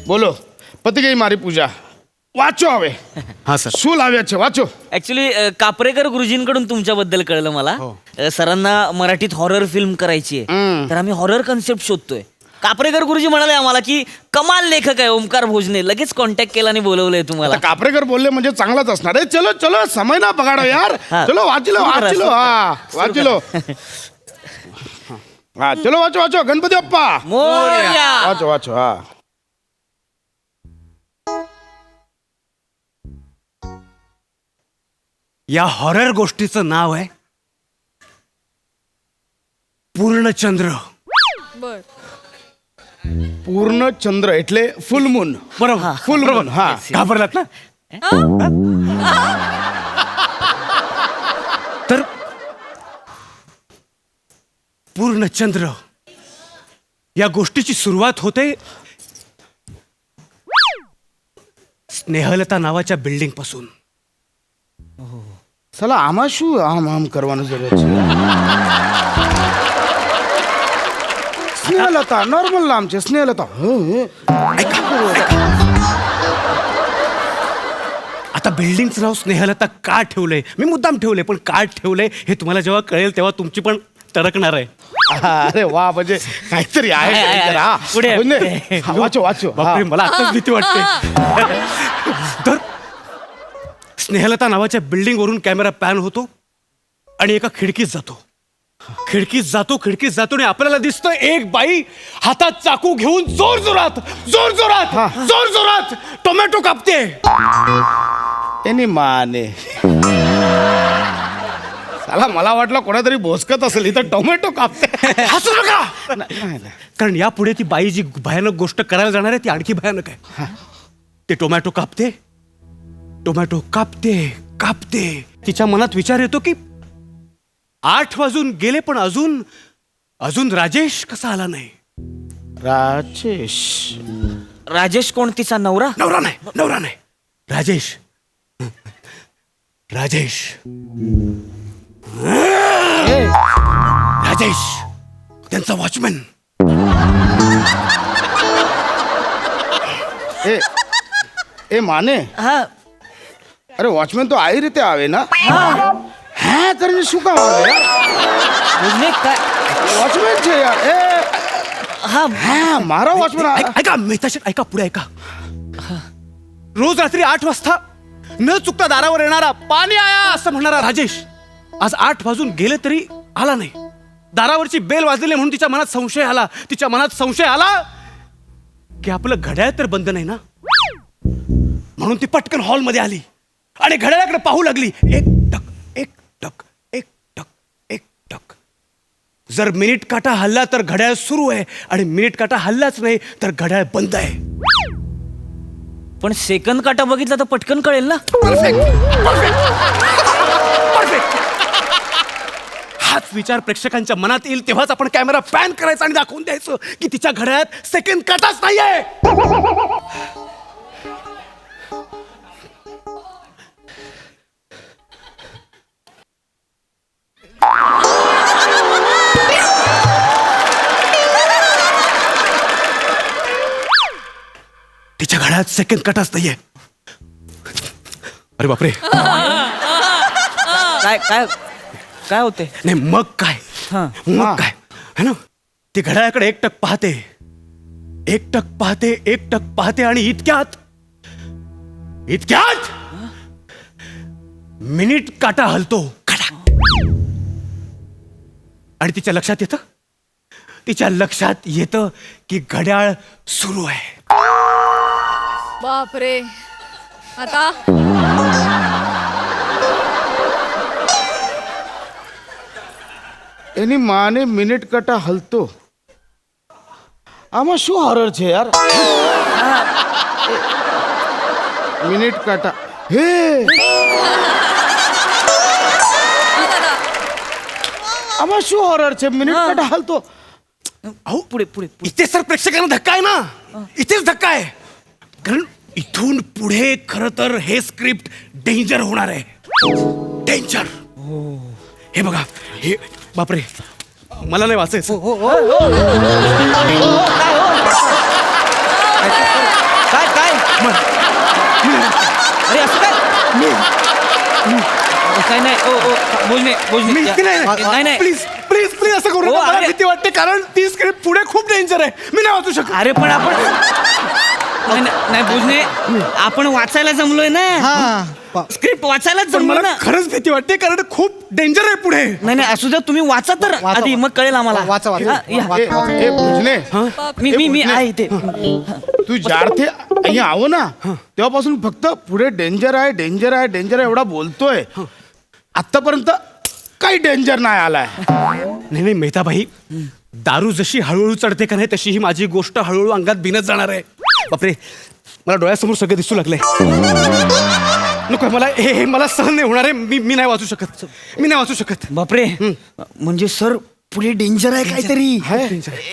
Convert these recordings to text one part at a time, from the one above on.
બોલો પતિ ગઈ મારી પૂજા વાંચો હવે. હા સર. શું લાવ્યા છે વાંચો. ऍक्च्युली कापरेकर गुरुजींकडून तुमच्याबद्दल कळलं मला. सरांना मराठीत हॉरर फिल्म करायची आहे, तर आम्ही हॉरर कन्सेप्ट शोधतोय. कापरेकर गुरुजी म्हणाले आम्हाला की कमाल लेखक आहे ओमकार भोजने, लगेच कॉन्टॅक्ट केला आणि बोलवलंय तुम्हाला. आता कापरेकर बोलले म्हणजे चांगलाच असणार आहे. चलो चलो समय ना बघाडो यार. हा. चलो वाचिलो वाचिलो हा वाचिलो. हा चलो वाचो वाचो गणपती बाप्पा मोरया. वाचो वाचो हा. या हॉरर गोष्टीचं नाव आहे पूर्णचंद्र. बर. पूर्ण चंद्र એટલે फुल मून. बरोबर. फुल मून हा. घाबरलात ना. तर पूर्णचंद्र या गोष्टीची सुरुवात होते स्नेहलता नावाच्या बिल्डिंग पासून. સલા આમાં શું આમ આમ કરવાનું જરૂર છે. સ્નેહલતા નોર્મલ નામ છે સ્નેહલતા. आता बिल्डिंगचं नाव स्नेहलता का ठेवलंय, मी मुद्दाम ठेवलंय, पण का ठेवलंय हे तुम्हाला जेव्हा कळेल तेव्हा तुमची पण टरकणार आहे. अरे वा म्हणजे काहीतरी आहे आहे, काहीतरी, हा. पुढे. म्हणजे, हा, वाचो वाचो हा. बापरे, मला आताच भीती वाटते. तर स्नेहलता नावाच्या बिल्डिंग वरून कॅमेरा पॅन होतो आणि एका खिडकीत जातो. खिडकीत जातो आणि आपल्याला दिसतं एक बाई हातात चाकू घेऊन जोर जोरात टोमॅटो कापते. त्यांनी माने साला मला वाटलं कोणातरी भोसकत असेल इथं टोमॅटो कापते. हसू नका. नाही, नाही. कारण यापुढे ती बाई जी भयानक गोष्ट करायला जाणार आहे ती आणखी भयानक आहे. ते टोमॅटो कापते. तिच्या मनात विचार येतो की 8 वाजून गेले पण अजून राजेश कसा आला नाही. राजेश कोण, तिचा नवरा? नवरा नाही. राजेश त्यांचा वॉचमॅन. ए माने हा. अरे वॉचमॅन तो आई રીતે આવે ना. હા કરીને શું કામ આવે યાર. भोजने काय? वॉचमॅन છે યાર. ए हा. हा मारा वॉचमॅन. ऐका मेहताशेठ, ऐका पुढे ऐका. रोज रात्री 8 वाजता न चुकता दारावर येणारा पाणी आया असं म्हणणारा राजेश आज 8 वाजून गेले तरी आला नाही. दारावरची बेल वाजलेली म्हणून तिच्या मनात संशय आला की आपलं घड्याळ तर बंद नाही ना. म्हणून ती पटकन हॉलमध्ये आली आणि घड्याळाकडे पाहू लागली. एक टक. जर मिनिट काटा हल्ला तर घड्याळ सुरू आहे आणि मिनिट काटा हल्लाच नाही तर घड्याळ बंद आहे. पण सेकंद काटा बघितला तर पटकन कळेल ना. परफेक्ट. हाच विचार प्रेक्षकांच्या मनात येईल तेव्हाच आपण कॅमेरा पॅन करायचा आणि दाखवून द्यायचं की तिच्या घड्याळात सेकंड काटाच नाहीये. तिच्या घड्याळात सेकंड काटाच नाहीये. अरे बापरे. काय होते? नाही मग काय हा. है ना. ती घड्याळाकडे एकटक पाहते आणि इतक्यात मिनिट काटा हलतो. आणि तिच्या लक्षात येतं की घड्याळ सुरू आहे. बापरे. आता એની માને મિનિટ કાટા હલતો. આમાં શું હોરર છે યાર. મિનિટ કાટા हे आम्हा શું હોરર છે. મિનિટ કાટા હલતો. अहो पुढे इथे सर प्रेक्षकांना धक्का आहे ना. इथेच धक्का आहे कारण इथून पुढे खर तर हे स्क्रिप्ट डेंजर होणार आहे. डेंजर. हे बघा हे बापरे मला नाही वाचायचं. अरे असं काय काय नाही भोजने नाही नाही प्लीज प्लीज प्लीज असं करू हो, नका. मला अरे. भीती वाटते कारण ती स्क्रिप्ट पुढे खूप डेंजर आहे. मी नाही वाचू शकत. अरे पण आपण नाही भोजने आपण वाचायला जमलोय ना स्क्रिप्ट वाचायलाच पण जमलोय मला ना. खरंच भीती वाटते कारण खूप डेंजर आहे पुढे. नाही असू द्या तुम्ही वाचा तर आधी मग कळेल आम्हाला वाचा. हा, या. એ ભુજને मी आहे इथे तू ज्यारथे અહીંયા આવો ना तेव्हापासून फक्त पुढे डेंजर आहे डेंजर आहे डेंजर आहे एवढा बोलतोय. आतापर्यंत काही डेंजर नाही आलाय. नाही मेहताबाई, दारू जशी हळूहळू चढते का नाही तशी ही माझी गोष्ट हळूहळू अंगात बिनत जाणार आहे. बापरे, मला डोळ्यासमोर सगळं दिसू लागलंय. नको मला हे मला सहन नाही होणार आहे. मी नाही वाचू शकत. मी नाही वाचू शकत. बापरे म्हणजे सर पुढे डेंजर आहे काहीतरी.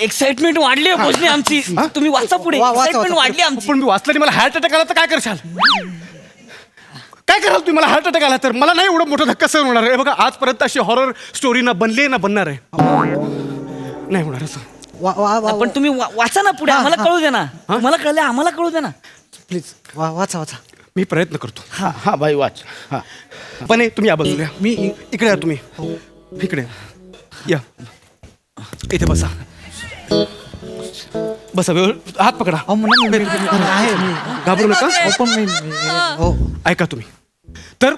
एक्साइटमेंट वाढली आहे भोजने आमची. तुम्ही वाचा पुढे. एक्साइटमेंट वाढली आमची. पण मी वाचलं आणि मला हार्ट अटॅक आला तर काय करशाल? काय कराल तुम्ही? मला हार्ट अटॅक आला तर मला नाही एवढं मोठा धक्का सहन होणार आहे. बघा आजपर्यंत अशी हॉरर स्टोरी ना बनली ना बनणार आहे. नाही होणार असं. पण तुम्ही वाचा ना पुढे. आम्हाला कळू दे ना. मला कळलं आम्हाला कळू दे ना. प्लीज वाचा. मी प्रयत्न करतो. हा हा भाई वाच. हा पण तुम्ही या बाजूला या. मी इकडे या. तुम्ही इकडे या. इथे बसा. बसा हात पकडा. घाबरू नका. ऐका तुम्ही. तर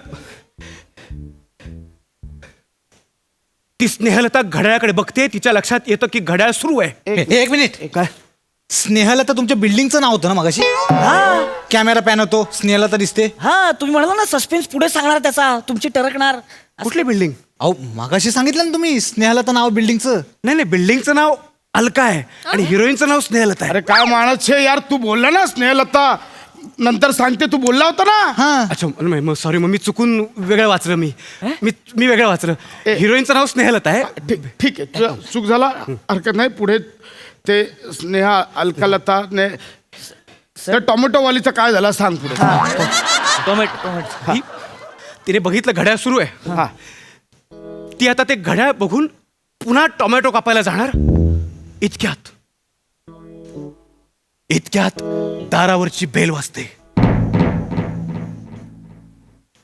ती स्नेहलता घड्याळाकडे बघते. तिच्या लक्षात येतं की घड्याळ सुरू आहे. एक मिनिट. काय? स्नेहलता तुमच्या बिल्डिंगचं नाव होतं ना मगाशी? कॅमेरा पॅन होतो, स्नेहलता दिसते. हा तुम्ही म्हणाला ना सस्पेन्स पुढे सांगणार त्याचा. तुमची टरकणार. कुठली बिल्डिंग? अहो मगाशी सांगितलं ना तुम्ही स्नेहलता नाव बिल्डिंगचं. नाही बिल्डिंगचं नाव अलका आहे आणि हिरोईनचं नाव स्नेहलता आहे. अरे काय माणूस छे यार. तू बोलला ना स्नेहलता नंतर सांगते. तू बोलला होता ना. अच्छा मग सॉरी. मग मी चुकून वेगळं वाचलं. मी वेगळं वाचलं. हिरोईनचं नाव स्नेहलता आहे. ठीक आहे तुझा चूक झाला. हरकत नाही. पुढे ते स्नेहा अलकालता ने त्या टोमॅटोवालीचं काय झालं सांग पुढे. टोमॅटो तिने बघितलं घड्याळ सुरू आहे. हा ती आता ते घड्याळ बघून पुन्हा टोमॅटो कापायला जाणार. इतक्यात दारावरची बेल वाजते.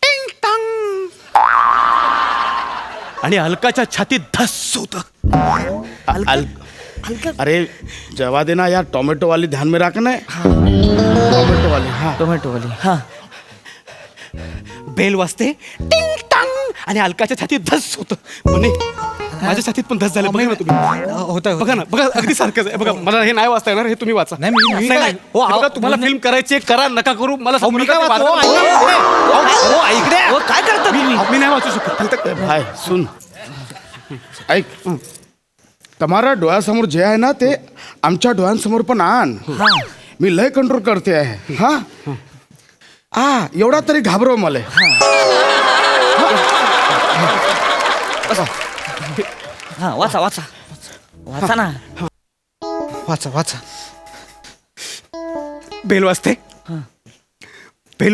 टिंग टांग. आणि अलकाच्या छातीत धस होत. अरे जवा देना यार. टोमॅटो वाली ध्यान में रखना है. टोमॅटो वाली. हा टोमॅटो वाली. हा बेल वाजते. टिंग टांग. आणि अलकाच्या छातीत धस होत. म्हणे माझ्या छातीत पण धस झाले. बघा ना तुम्ही. होतं. बघा ना. बघा अगदी सारखंच आहे. बघा मला हे नाही वाचता येणार. हे तुम्ही वाचा. नाही, मी नाही. हो बघा, तुम्हाला फिल्म करायची करा. नका करू. मला सांगू नका ते वाचा. इकडे हो, काय करता तुम्ही? मी नाही वाचू शकत. फक्त भाई सुन ऐक. તમારા डोळ्यासमोर जे आहे ना ते आमच्या डोळ्यांसमोर पण आण. मी लय कंट्रोल करते आहे. हा एवढा तरी घाबरव मला. हा वाचा ना. वाचा. बेल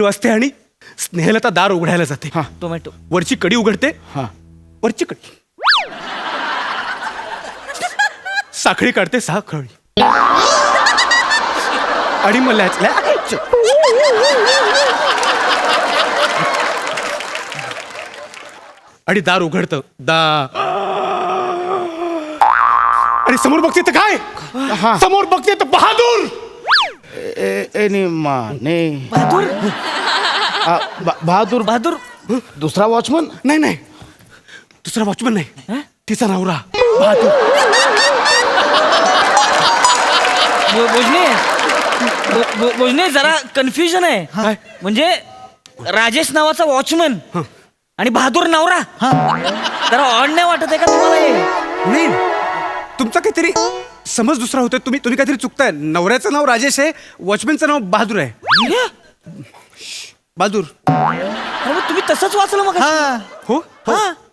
वाजते आणि स्नेहलता दार उघडायला जाते. टोमॅटो. वरची कडी उघडते. हा वरची कडी. साखळी काढते. साखळी आणि मला आणि दार उघडतं. आणि समोर बघते तर काय? समोर बघते तर बहादूर. एनी माने बहादूर. बहादूर बहादूर. दुसरा वॉचमन. नाही दुसरा वॉचमन नाही. तिचा नवरा बहादूर. भोजने जरा कन्फ्युजन आहे. काय? म्हणजे राजेश नावाचा वॉचमन आणि बहादूर नवरा. जरा ऑड नाही वाटत आहे का तुम्हाला हे? नाही तुमचा काहीतरी समज दुसरा होतोय. तुम्ही काहीतरी चुकताय. नवऱ्याचं नाव राजेश आहे. वॉचमॅनचं नाव बहादूर आहे. बहादूर. अरे मग तुम्ही तसंच वाचलं मग. हो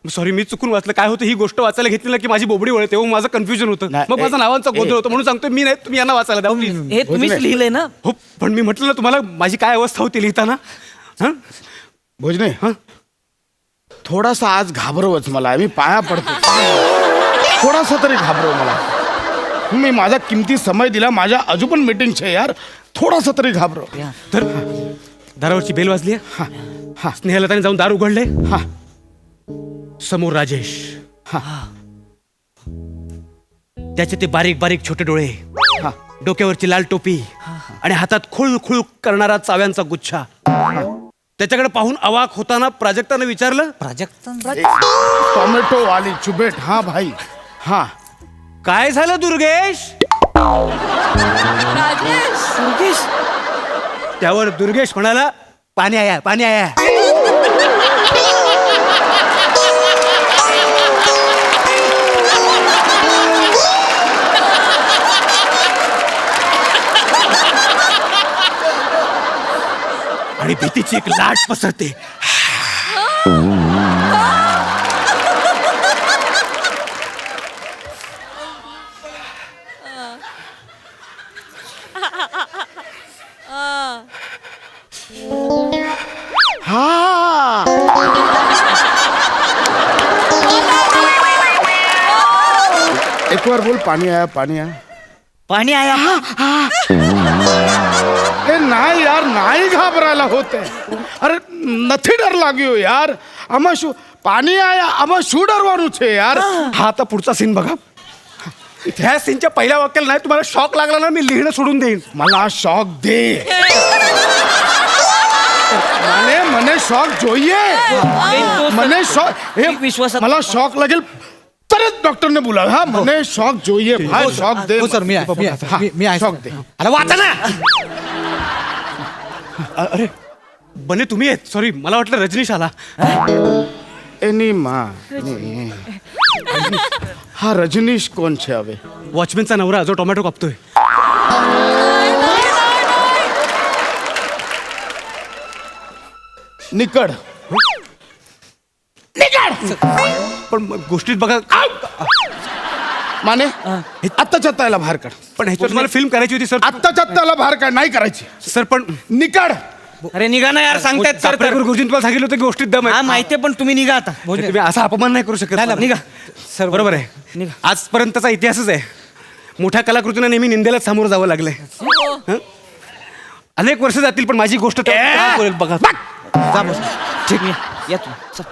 सॉरी मी चुकून वाचलं. काय होतं ही गोष्ट वाचायला घेतली ना की माझी बोबडी वळते. हो माझं कन्फ्युजन होतं. नाही, मग माझा नावांचा गोंधळ होतो म्हणून सांगतोय. मी नाही तुम्ही यांना वाचायला द्या प्लीज. हे तुम्हीच लिहिलंय ना. हो पण मी म्हटलं ना तुम्हाला माझी काय अवस्था होती लिहिताना. भोजने थोडासा आज घाबरवच मला. मी पाया पडतो. थोडासा तरी घाबरव मला. मी माझा किमती समय दिला. माझ्या अजून पण मीटिंग छे यार. थोडासा तरी घाबरो. तर दारावरची बेल वाजली हा हा स्नेहलताने जाऊन दार उघडले. हा समोर राजेश, हा त्याचे ते बारीक बारीक छोटे डोळे, हा डोक्यावरची लाल टोपी आणि हातात खुळ खुळ करणारा चाव्यांचा गुच्छा. त्याच्याकडे पाहून अवाक होताना प्राजक्तानं विचारलं, प्राजक्ता टोमॅटो वाली चुबेट. हा भाई हा. काय झालं दुर्गेश? राजेश दुर्गेश, त्यावर दुर्गेश म्हणाला, पाणी आया, पाणी आया. आणि भीतीची एक लाट पसरते. हा एक बार बोल, पाणी आया पाणी आया. पाणी आया. हे नाही यार, नाही घाबरायला होते. अरे નથી डर लाग्यो यार. આમાં શું પાણી આયા, આમાં શું ડરવાનું છે यार. हा आता पुढचा सीन बघा. ह्या सीनच्या पहिल्या वाक्याला नाही तुम्हाला शॉक लागला ना, मी लिहिणं सोडून देईन. मला शॉक दे. મને શોક જોઈએ. મને શોક एक विश्वासात- मला शॉक लागेल तरच डॉक्टरने बोलाव. हा મને शॉक જોઈએ भाई. शॉक दे. हो सर, मी आहे, मी आहे, हा, मी आहे, शॉक सर. दे. अरे वाचा ना. अरे बने तुम्ही आहेत. सॉरी, मला वाटलं रजनीश आला. એની માં हा रजनीश कोण છે હવે? वॉचमॅनचा नवरा जो टोमॅटो कापतोय. निकड. पण गोष्टीत बघा, माने आत्ताच्या आत्ता याला बाहेर काढ. पण ह्याच्यावर मला फिल्म करायची होती सर. आत्ताच्या आत्ता याला बाहेर काढ. नाही करायची. सर पण निकड. अरे निघा ना यार, सांगतायत सर. कापरेकर गुरुजींनी तुम्हाला सांगितलं होतं की गोष्टीत दम हा आहे. माहितीये, पण तुम्ही निघा आता. म्हणजे तुम्ही असा अपमान नाही करू शकत. निघा. सर बरोबर आहे. निघा. आजपर्यंतचा इतिहासच आहे. मोठ्या कलाकृतींना नेहमी निंदेलाच सामोरं जावं लागलंय. हं? अनेक वर्ष जातील पण माझी गोष्ट तेव्हा बोलेल बघा. जा बस. ठीक आहे, या तू. चल.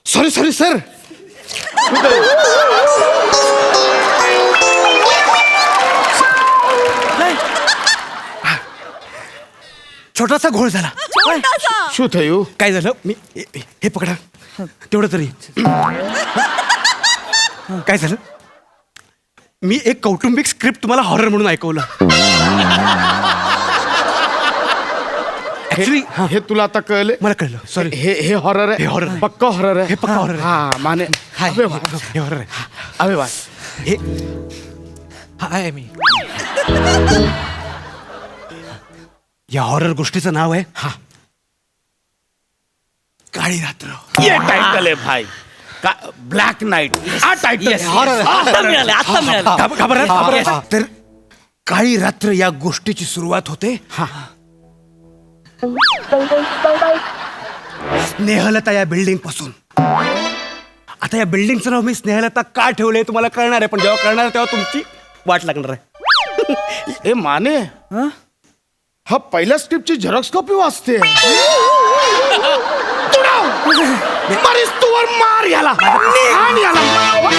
Sorry sorry sir. छोटासा घोळ झाला. छोटासा શું થયું? काय झालं, मी हे पकडा तेवढं तरी. काय झालं, मी एक कौटुंबिक स्क्रिप्ट तुम्हाला हॉरर म्हणून ऐकवलं. ऍक्च्युली हे तुला आता कळले? मला कळलं. सॉरी. हे हे हॉरर आहे. हे horror आहे. पक्का हॉरर आहे. हे पक्का horror आहे. हा माने. अबे वा. हे हॉरर आहे. अबे वा. हे हा आहे मी. या हॉरर गोष्टीचं नाव आहे काळी रात्र. ये टाइटल आहे भाई. Black night. हा टाइटल. आता मिळालं, आता मिळालं. घाबरा. तर काळी रात्र या गोष्टीची सुरुवात होते स्नेहलता या बिल्डिंग पासून. आता या बिल्डिंगचं नाव मी स्नेहलता का ठेवलंय तुम्हाला कळणार आहे, पण जेव्हा कळणार आहे तेव्हा तुमची वाट लागणार आहे. ए माने, हा पहिल्या स्क्रिप्टची झेरॉक्स कॉपी वाचते. मारीस तुवर मार याला. आण याला.